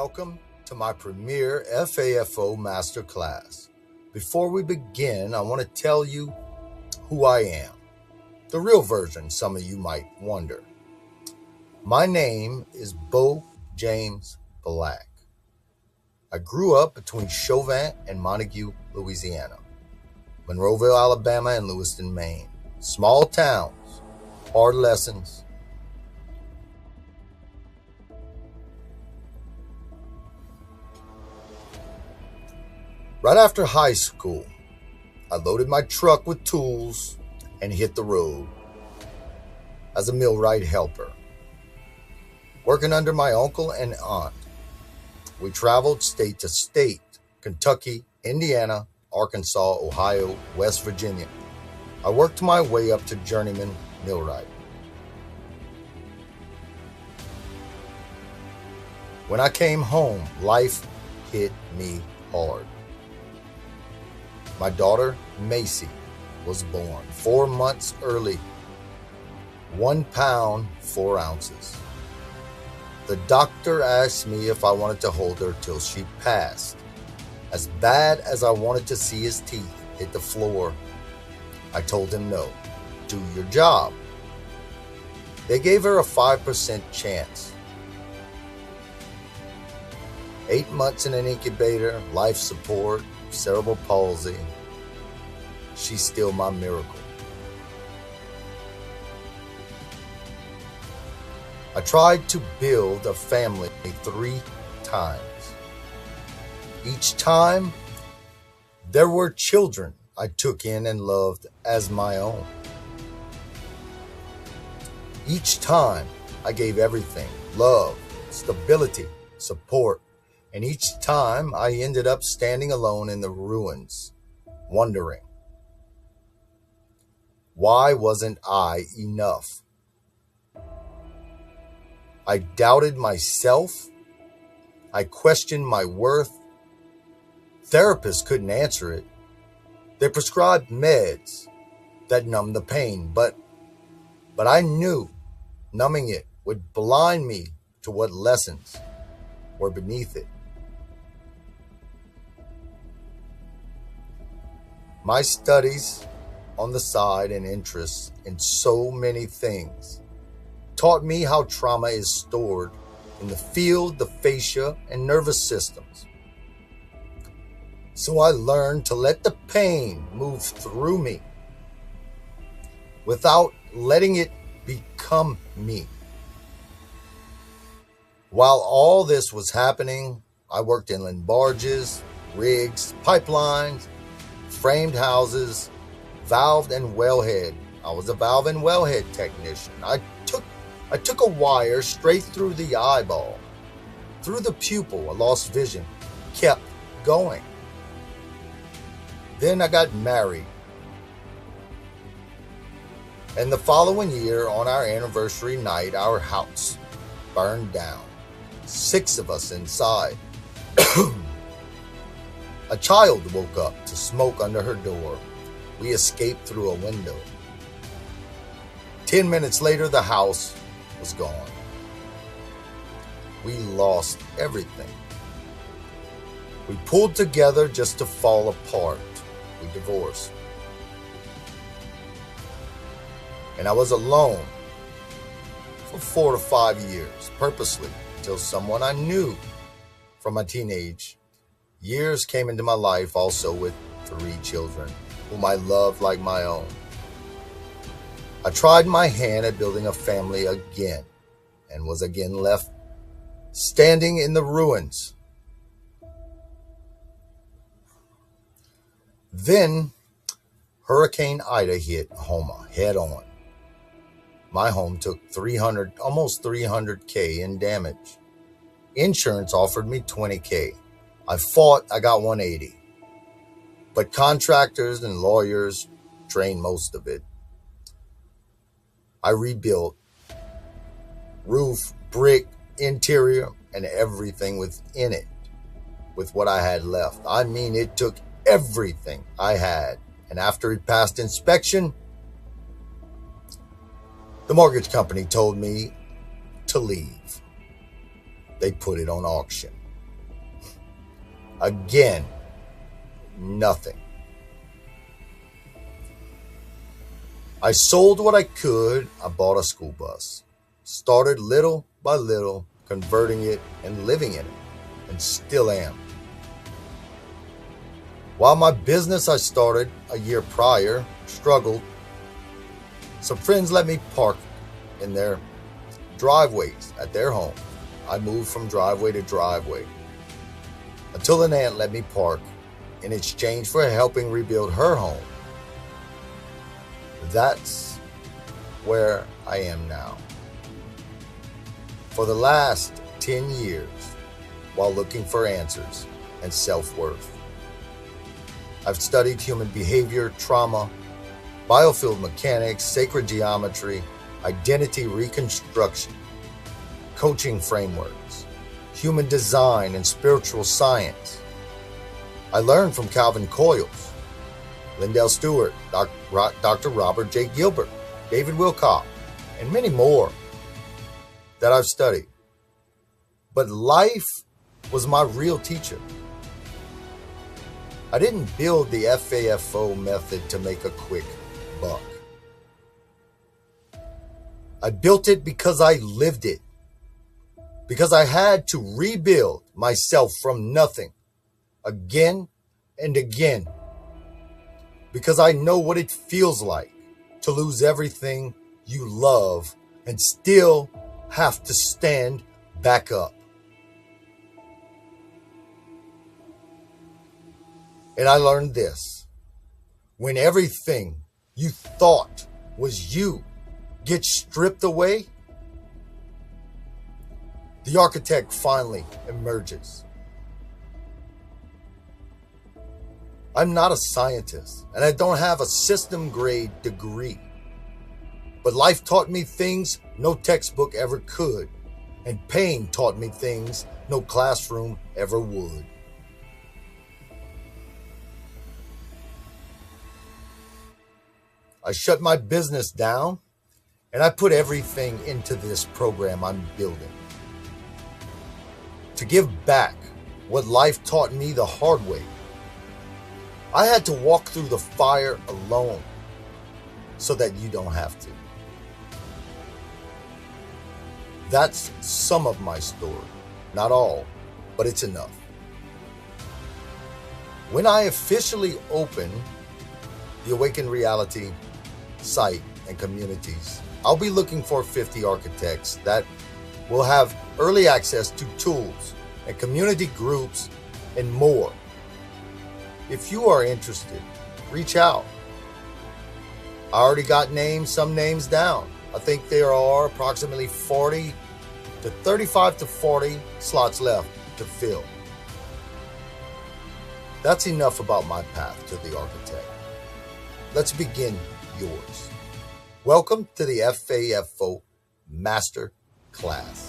welcome to my premier FAFO Masterclass. Before we begin, I want to tell you who I am. The real version, some of you might wonder. My name is Bo James Black. I grew up between Chauvin and Montague, Louisiana, Monroeville, Alabama, and Lewiston, Maine. Small towns, hard lessons. Right after high school, I loaded my truck with tools and hit the road as a millwright helper, working under my uncle and aunt. We traveled state to state: Kentucky, Indiana, Arkansas, Ohio, West Virginia. I worked my way up to journeyman millwright. When I came home, life hit me hard. My daughter, Macy, was born 4 months early, 1 pound, 4 ounces. The doctor asked me if I wanted to hold her till she passed. As bad as I wanted to see his teeth hit the floor, I told him no. Do your job. They gave her a 5% chance. 8 months in an incubator, life support, cerebral palsy. She's still my miracle. I tried to build a family 3 times. Each time, there were children I took in and loved as my own. Each time, I gave everything: love, stability, support. And each time, I ended up standing alone in the ruins, wondering, why wasn't I enough? I doubted myself. I questioned my worth. Therapists couldn't answer it. They prescribed meds that numbed the pain, but I knew numbing it would blind me to what lessons were beneath it. My studies on the side and interests in so many things taught me how trauma is stored in the field, the fascia, and nervous systems. So I learned to let the pain move through me without letting it become me. While all this was happening, I worked inland barges, rigs, pipelines, framed houses, valve and wellhead. I was a valve and wellhead technician. I took a wire straight through the eyeball, through the pupil. I lost vision, kept going. Then I got married. And the following year, on our anniversary night, our house burned down. 6 of us inside. A child woke up to smoke under her door. We escaped through a window. 10 minutes later, the house was gone. We lost everything. We pulled together just to fall apart. We divorced. And I was alone for 4 to 5 years, purposely, till someone I knew from my teenage years came into my life, also with 3 children, whom I loved like my own. I tried my hand at building a family again, and was again left standing in the ruins. Then Hurricane Ida hit Houma head on. My home took almost $300K in damage. Insurance offered me $20K. I fought, I got $180. But contractors and lawyers drained most of it. I rebuilt roof, brick, interior, and everything within it with what I had left. I mean, it took everything I had. And after it passed inspection, the mortgage company told me to leave. They put it on auction. Again, nothing. I sold what I could. I bought a school bus. Started little by little, converting it and living in it, and still am. While my business I started a year prior struggled, some friends let me park in their driveways at their home. I moved from driveway to driveway until an aunt let me park in exchange for helping rebuild her home. That's where I am now. For the last 10 years, while looking for answers and self-worth, I've studied human behavior, trauma, biofield mechanics, sacred geometry, identity reconstruction, coaching frameworks, human design, and spiritual science. I learned from Calvin Coyles, Lindell Stewart, Dr. Robert J. Gilbert, David Wilcock, and many more that I've studied. But life was my real teacher. I didn't build the FAFO method to make a quick buck. I built it because I lived it. Because I had to rebuild myself from nothing again and again. Because I know what it feels like to lose everything you love and still have to stand back up. And I learned this: when everything you thought was you gets stripped away, the architect finally emerges. I'm not a scientist, and I don't have a system grade degree. But life taught me things no textbook ever could, and pain taught me things no classroom ever would. I shut my business down, and I put everything into this program I'm building. To give back what life taught me the hard way. I had to walk through the fire alone so that you don't have to. That's some of my story. Not all, but it's enough. When I officially open the Awakened Reality site and communities, I'll be looking for 50 architects that will have early access to tools and community groups and more. If you are interested, reach out. I already got some names down. I think there are approximately 35 to 40 slots left to fill. That's enough about my path to the architect. Let's begin yours. Welcome to the FAFO Masterclass.